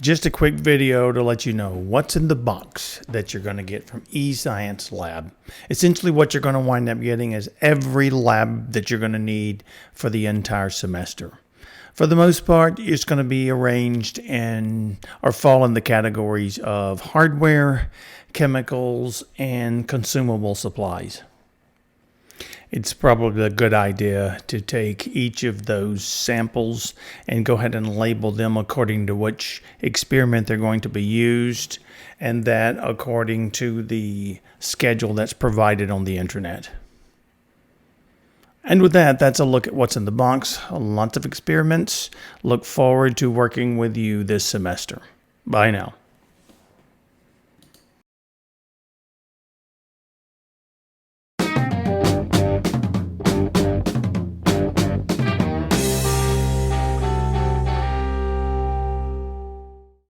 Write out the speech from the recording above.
Just a quick video to let you know what's in the box that you're going to get from eScienceLabs. Essentially what you're going to wind up getting is every lab that you're going to need for the entire semester. For the most part, it's going to be arranged in or fall in the categories of hardware, chemicals, and consumable supplies. It's probably a good idea to take each of those samples and go ahead and label them according to which experiment they're going to be used, and that according to the schedule that's provided on the internet. And with that, that's a look at what's in the box. Lots of experiments. Look forward to working with you this semester. Bye now.